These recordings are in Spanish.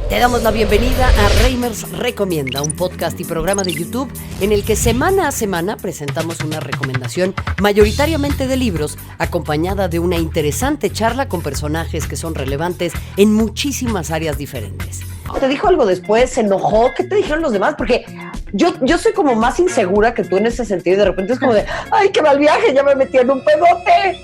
Te damos la bienvenida a Reimers Recomienda, un podcast y programa de YouTube en el que semana a semana presentamos una recomendación mayoritariamente de libros, acompañada de una interesante charla con personajes que son relevantes en muchísimas áreas diferentes. ¿Te dijo algo después? ¿Se enojó? ¿Qué te dijeron los demás? Porque yo soy como más insegura que tú en ese sentido y de repente es como de ¡ay, qué mal viaje! ¡Ya me metí en un pedote!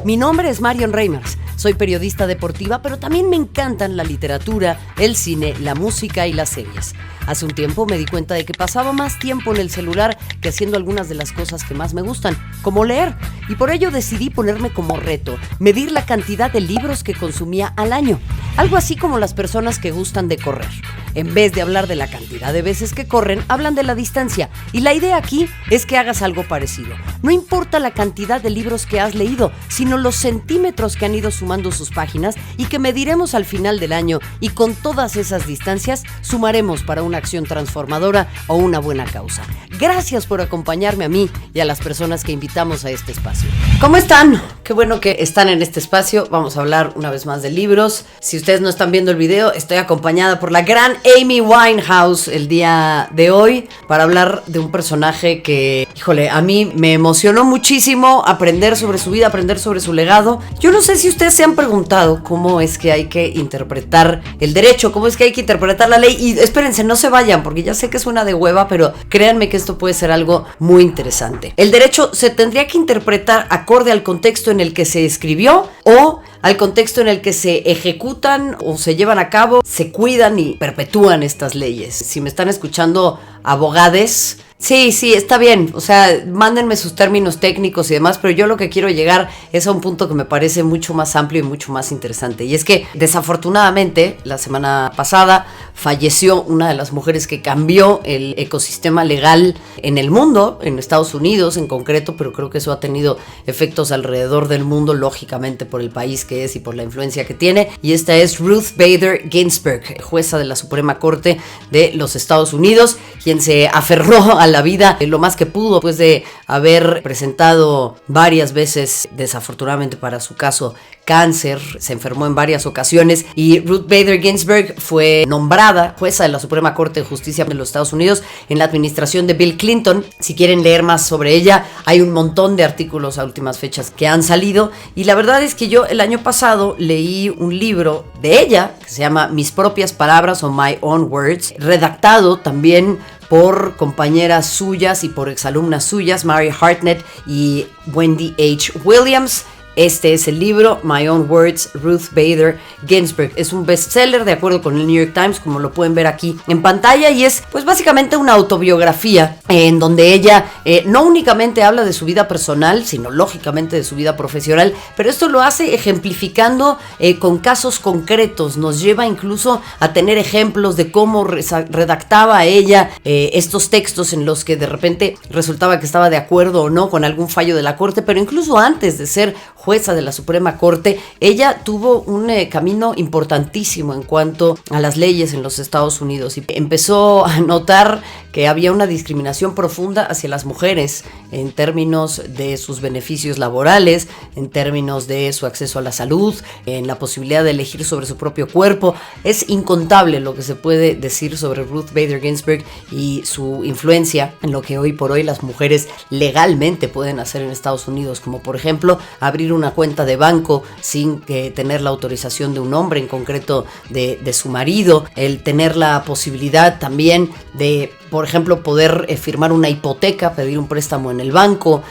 Mi nombre es Marion Reimers. Soy periodista deportiva, pero también me encantan la literatura, el cine, la música y las series. Hace un tiempo me di cuenta de que pasaba más tiempo en el celular que haciendo algunas de las cosas que más me gustan, como leer, y por ello decidí ponerme como reto medir la cantidad de libros que consumía al año, algo así como las personas que gustan de correr. En vez de hablar de la cantidad de veces que corren, hablan de la distancia, y la idea aquí es que hagas algo parecido. No importa la cantidad de libros que has leído, sino los centímetros que han ido sumando sus páginas y que mediremos al final del año, y con todas esas distancias sumaremos para una acción transformadora o una buena causa. Gracias por acompañarme a mí y a las personas que invitamos a este espacio. ¿Cómo están? Qué bueno que están en este espacio. Vamos a hablar una vez más de libros. Si ustedes no están viendo el video, estoy acompañada por la gran Amy Winehouse el día de hoy para hablar de un personaje que, híjole, a mí me emocionó muchísimo aprender sobre su vida, aprender sobre su legado. Yo no sé si ustedes se han preguntado cómo es que hay que interpretar el derecho, cómo es que hay que interpretar la ley. Y espérense, no se vayan, porque ya sé que suena de hueva, pero créanme que esto puede ser algo muy interesante. El derecho se tendría que interpretar acorde al contexto en el que se escribió o al contexto en el que se ejecutan o se llevan a cabo, se cuidan y perpetúan estas leyes. Si me están escuchando abogades, sí, está bien, o sea, mándenme sus términos técnicos y demás, pero yo lo que quiero llegar es a un punto que me parece mucho más amplio y mucho más interesante, y es que desafortunadamente la semana pasada falleció una de las mujeres que cambió el ecosistema legal en el mundo, en Estados Unidos en concreto, pero creo que eso ha tenido efectos alrededor del mundo, lógicamente por el país que es y por la influencia que tiene, y esta es Ruth Bader Ginsburg, jueza de la Suprema Corte de los Estados Unidos, quien se aferró a la vida lo más que pudo después de haber presentado varias veces, desafortunadamente para su caso, cáncer. Se enfermó en varias ocasiones y Ruth Bader Ginsburg fue nombrada jueza de la Suprema Corte de Justicia de los Estados Unidos en la administración de Bill Clinton. Si quieren leer más sobre ella, hay un montón de artículos a últimas fechas que han salido, y la verdad es que yo el año pasado leí un libro de ella que se llama Mis propias palabras o My Own Words, redactado también por compañeras suyas y por exalumnas suyas, Mary Hartnett y Wendy H. Williams. Este es el libro, My Own Words, Ruth Bader Ginsburg. Es un bestseller de acuerdo con el New York Times, como lo pueden ver aquí en pantalla, y es pues básicamente una autobiografía en donde ella no únicamente habla de su vida personal, sino lógicamente de su vida profesional, pero esto lo hace ejemplificando con casos concretos. Nos lleva incluso a tener ejemplos de cómo redactaba ella estos textos en los que de repente resultaba que estaba de acuerdo o no con algún fallo de la corte, pero incluso antes de ser jueza de la Suprema Corte, ella tuvo un camino importantísimo en cuanto a las leyes en los Estados Unidos, y empezó a notar que había una discriminación profunda hacia las mujeres en términos de sus beneficios laborales, en términos de su acceso a la salud, en la posibilidad de elegir sobre su propio cuerpo. Es incontable lo que se puede decir sobre Ruth Bader Ginsburg y su influencia en lo que hoy por hoy las mujeres legalmente pueden hacer en Estados Unidos, como por ejemplo abrir una cuenta de banco sin tener la autorización de un hombre, en concreto de su marido, el tener la posibilidad también de, por ejemplo, poder firmar una hipoteca, pedir un préstamo en el banco,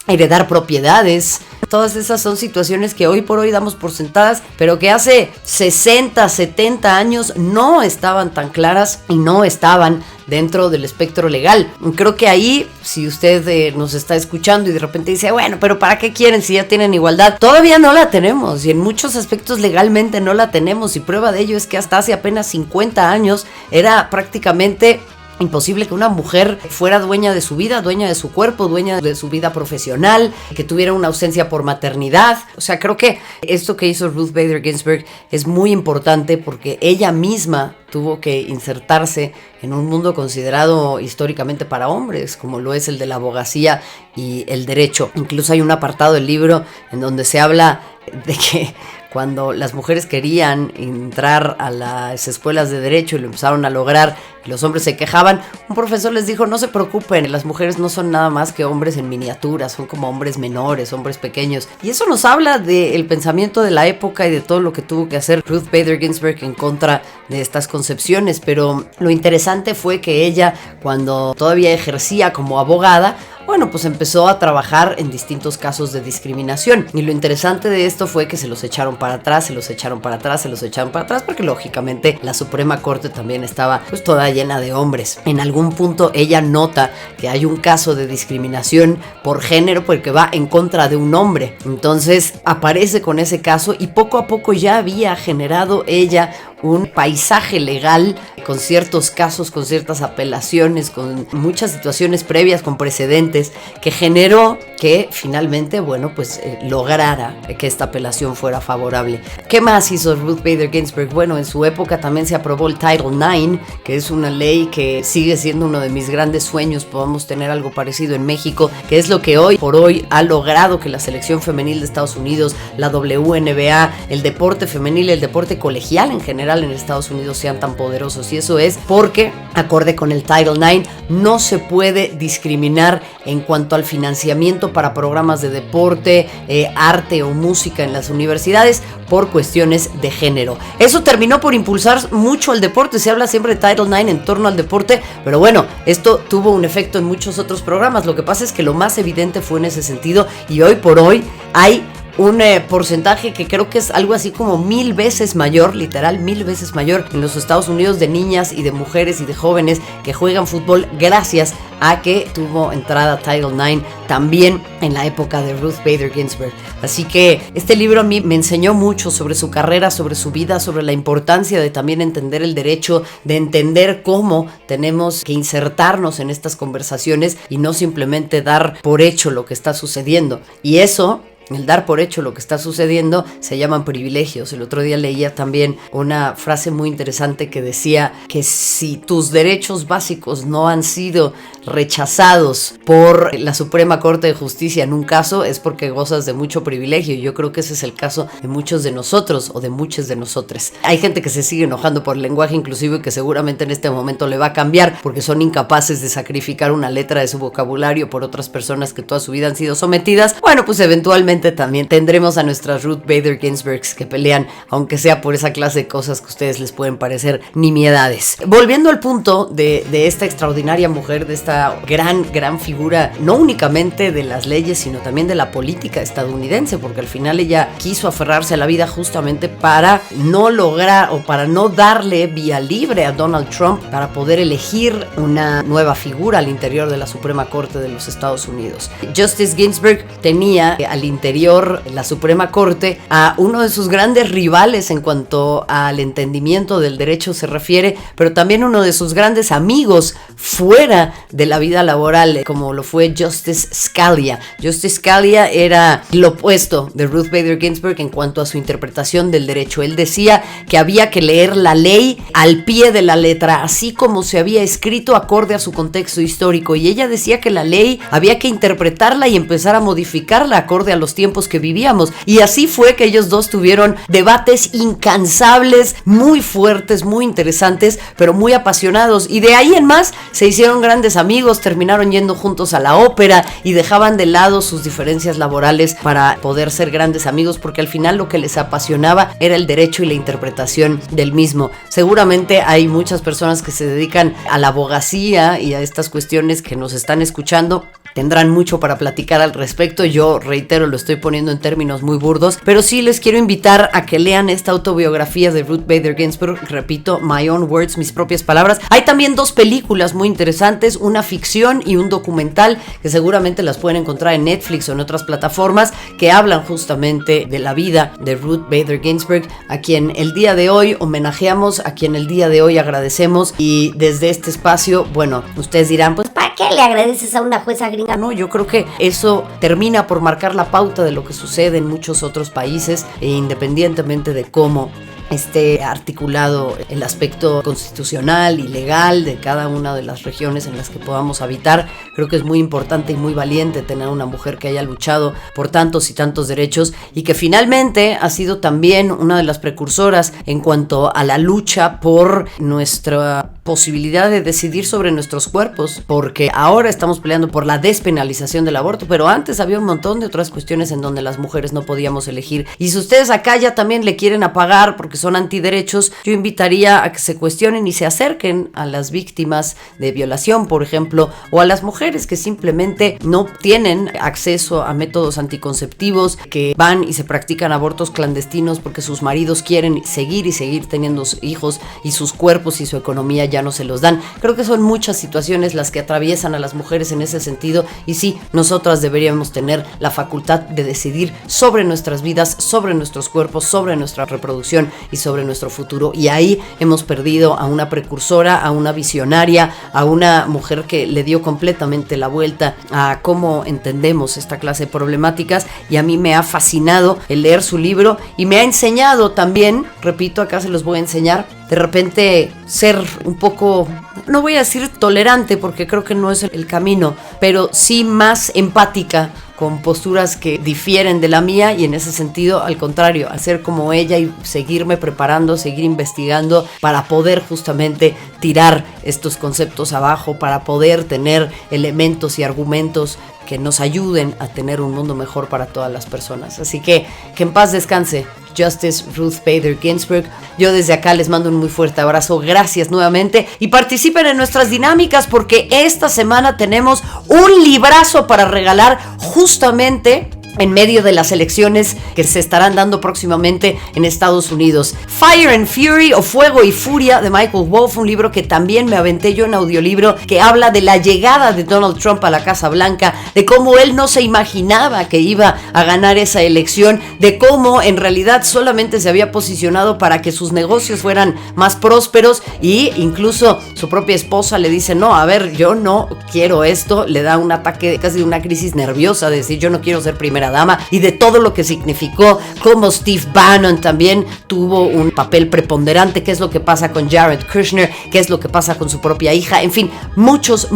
heredar propiedades. Todas esas son situaciones que hoy por hoy damos por sentadas, pero que hace 60, 70 años no estaban tan claras y no estaban dentro del espectro legal. Creo que ahí, si usted nos está escuchando y de repente dice, bueno, pero ¿para qué quieren si ya tienen igualdad? Todavía no la tenemos, y en muchos aspectos legalmente no la tenemos, y prueba de ello es que hasta hace apenas 50 años era prácticamente imposible que una mujer fuera dueña de su vida, dueña de su cuerpo, dueña de su vida profesional, que tuviera una ausencia por maternidad. O sea, creo que esto que hizo Ruth Bader Ginsburg es muy importante porque ella misma tuvo que insertarse en un mundo considerado históricamente para hombres, como lo es el de la abogacía y el derecho. Incluso hay un apartado del libro en donde se habla de que cuando las mujeres querían entrar a las escuelas de derecho y lo empezaron a lograr, y los hombres se quejaban, un profesor les dijo, no se preocupen, las mujeres no son nada más que hombres en miniatura, son como hombres menores, hombres pequeños. Y eso nos habla del pensamiento de la época y de todo lo que tuvo que hacer Ruth Bader Ginsburg en contra de estas concepciones. Pero lo interesante fue que ella, cuando todavía ejercía como abogada, bueno, pues empezó a trabajar en distintos casos de discriminación. Y lo interesante de esto fue que se los echaron para atrás, se los echaron para atrás, se los echaron para atrás, porque lógicamente la Suprema Corte también estaba pues toda llena de hombres. En algún punto ella nota que hay un caso de discriminación por género porque va en contra de un hombre. Entonces aparece con ese caso y poco a poco ya había generado ella un paisaje legal con ciertos casos, con ciertas apelaciones, con muchas situaciones previas, con precedentes, que generó que finalmente, bueno, pues lograra que esta apelación fuera favorable. ¿Qué más hizo Ruth Bader Ginsburg? Bueno, en su época también se aprobó el Title IX, que es una ley que sigue siendo uno de mis grandes sueños, podamos tener algo parecido en México, que es lo que hoy por hoy ha logrado que la selección femenil de Estados Unidos, la WNBA, el deporte femenil, el deporte colegial en general en Estados Unidos sean tan poderosos. Y eso es porque, acorde con el Title IX, no se puede discriminar en cuanto al financiamiento para programas de deporte, arte o música en las universidades por cuestiones de género. Eso terminó por impulsar mucho el deporte. Se habla siempre de Title IX en torno al deporte, pero bueno, esto tuvo un efecto en muchos otros programas. Lo que pasa es que lo más evidente fue en ese sentido, y hoy por hoy hay un porcentaje que creo que es algo así como 1000 veces mayor, literal 1000 veces mayor en los Estados Unidos, de niñas y de mujeres y de jóvenes que juegan fútbol gracias a que tuvo entrada Title IX también en la época de Ruth Bader Ginsburg. Así que este libro a mí me enseñó mucho sobre su carrera, sobre su vida, sobre la importancia de también entender el derecho, de entender cómo tenemos que insertarnos en estas conversaciones y no simplemente dar por hecho lo que está sucediendo. Y eso, el dar por hecho lo que está sucediendo, se llaman privilegios. El otro día leía también una frase muy interesante que decía que si tus derechos básicos no han sido rechazados por la Suprema Corte de Justicia en un caso, es porque gozas de mucho privilegio. Y yo creo que ese es el caso de muchos de nosotros o de muchas de nosotras. Hay gente que se sigue enojando por el lenguaje inclusivo y que seguramente en este momento le va a cambiar porque son incapaces de sacrificar una letra de su vocabulario por otras personas que toda su vida han sido sometidas. Bueno, pues eventualmente también tendremos a nuestras Ruth Bader Ginsburgs que pelean, aunque sea por esa clase de cosas que a ustedes les pueden parecer nimiedades. Volviendo al punto de esta extraordinaria mujer, de esta gran figura, no únicamente de las leyes, sino también de la política estadounidense, porque al final ella quiso aferrarse a la vida justamente para no lograr o para no darle vía libre a Donald Trump para poder elegir una nueva figura al interior de la Suprema Corte de los Estados Unidos. Justice Ginsburg tenía al interior la Suprema Corte a uno de sus grandes rivales en cuanto al entendimiento del derecho se refiere, pero también uno de sus grandes amigos fuera de la vida laboral, como lo fue Justice Scalia. Justice Scalia era lo opuesto de Ruth Bader Ginsburg en cuanto a su interpretación del derecho. Él decía que había que leer la ley al pie de la letra, así como se había escrito acorde a su contexto histórico, y ella decía que la ley había que interpretarla y empezar a modificarla acorde a los tiempos que vivíamos. Y así fue que ellos dos tuvieron debates incansables, muy fuertes, muy interesantes, pero muy apasionados, y de ahí en más se hicieron grandes amigos, terminaron yendo juntos a la ópera y dejaban de lado sus diferencias laborales para poder ser grandes amigos, porque al final lo que les apasionaba era el derecho y la interpretación del mismo. Seguramente hay muchas personas que se dedican a la abogacía y a estas cuestiones que nos están escuchando, tendrán mucho para platicar al respecto. Yo reitero, lo estoy poniendo en términos muy burdos, pero sí les quiero invitar a que lean esta autobiografía de Ruth Bader Ginsburg. Repito, my own words, mis propias palabras. Hay también 2 películas muy interesantes, una ficción y un documental, que seguramente las pueden encontrar en Netflix o en otras plataformas, que hablan justamente de la vida de Ruth Bader Ginsburg, a quien el día de hoy homenajeamos, a quien el día de hoy agradecemos. Y desde este espacio, bueno, ustedes dirán, pues ¿para qué le agradeces a una jueza gringa? No, yo creo que eso termina por marcar la pauta de lo que sucede en muchos otros países, e independientemente de cómo esté articulado el aspecto constitucional y legal de cada una de las regiones en las que podamos habitar. Creo que es muy importante y muy valiente tener una mujer que haya luchado por tantos y tantos derechos y que finalmente ha sido también una de las precursoras en cuanto a la lucha por nuestra posibilidad de decidir sobre nuestros cuerpos, porque ahora estamos peleando por la despenalización del aborto, pero antes había un montón de otras cuestiones en donde las mujeres no podíamos elegir. Y si ustedes acá ya también le quieren apagar porque son antiderechos, yo invitaría a que se cuestionen y se acerquen a las víctimas de violación, por ejemplo, o a las mujeres que simplemente no tienen acceso a métodos anticonceptivos, que van y se practican abortos clandestinos porque sus maridos quieren seguir teniendo hijos y sus cuerpos y su economía ya no se los dan. Creo que son muchas situaciones las que atraviesan a las mujeres en ese sentido y sí, nosotras deberíamos tener la facultad de decidir sobre nuestras vidas, sobre nuestros cuerpos, sobre nuestra reproducción y sobre nuestro futuro. Y ahí hemos perdido a una precursora, a una visionaria, a una mujer que le dio completamente la vuelta a cómo entendemos esta clase de problemáticas, y a mí me ha fascinado el leer su libro y me ha enseñado también, repito, acá se los voy a enseñar, de repente ser un poco, no voy a decir tolerante porque creo que no es el camino, pero sí más empática con posturas que difieren de la mía, y en ese sentido, al contrario, hacer como ella y seguirme preparando, seguir investigando para poder justamente tirar estos conceptos abajo, para poder tener elementos y argumentos que nos ayuden a tener un mundo mejor para todas las personas. Así que en paz descanse Justice Ruth Bader Ginsburg. Yo desde acá les mando un muy fuerte abrazo, gracias nuevamente, y participen en nuestras dinámicas porque esta semana tenemos un librazo para regalar justamente en medio de las elecciones que se estarán dando próximamente en Estados Unidos. Fire and Fury, o Fuego y Furia, de Michael Wolff, un libro que también me aventé yo en audiolibro, que habla de la llegada de Donald Trump a la Casa Blanca, de cómo él no se imaginaba que iba a ganar esa elección, de cómo en realidad solamente se había posicionado para que sus negocios fueran más prósperos, y incluso su propia esposa le dice, no, a ver, yo no quiero esto, le da un ataque, casi de una crisis nerviosa, de decir, yo no quiero ser primera dama, y de todo lo que significó, como Steve Bannon también tuvo un papel preponderante, qué es lo que pasa con Jared Kushner, qué es lo que pasa con su propia hija, en fin, muchos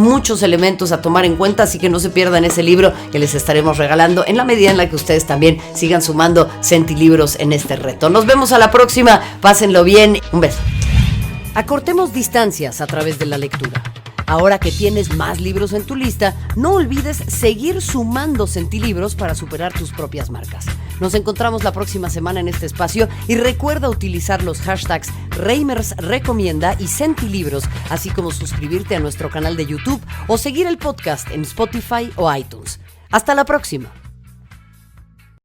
elementos a tomar en cuenta, así que no se pierdan ese libro que les estaremos regalando en la medida en la que ustedes también sigan sumando centilibros en este reto. Nos vemos a la próxima, pásenlo bien, un beso. Acortemos distancias a través de la lectura. Ahora que tienes más libros en tu lista, no olvides seguir sumando centilibros para superar tus propias marcas. Nos encontramos la próxima semana en este espacio y recuerda utilizar los hashtags Reimers Recomienda y Centilibros, así como suscribirte a nuestro canal de YouTube o seguir el podcast en Spotify o iTunes. Hasta la próxima.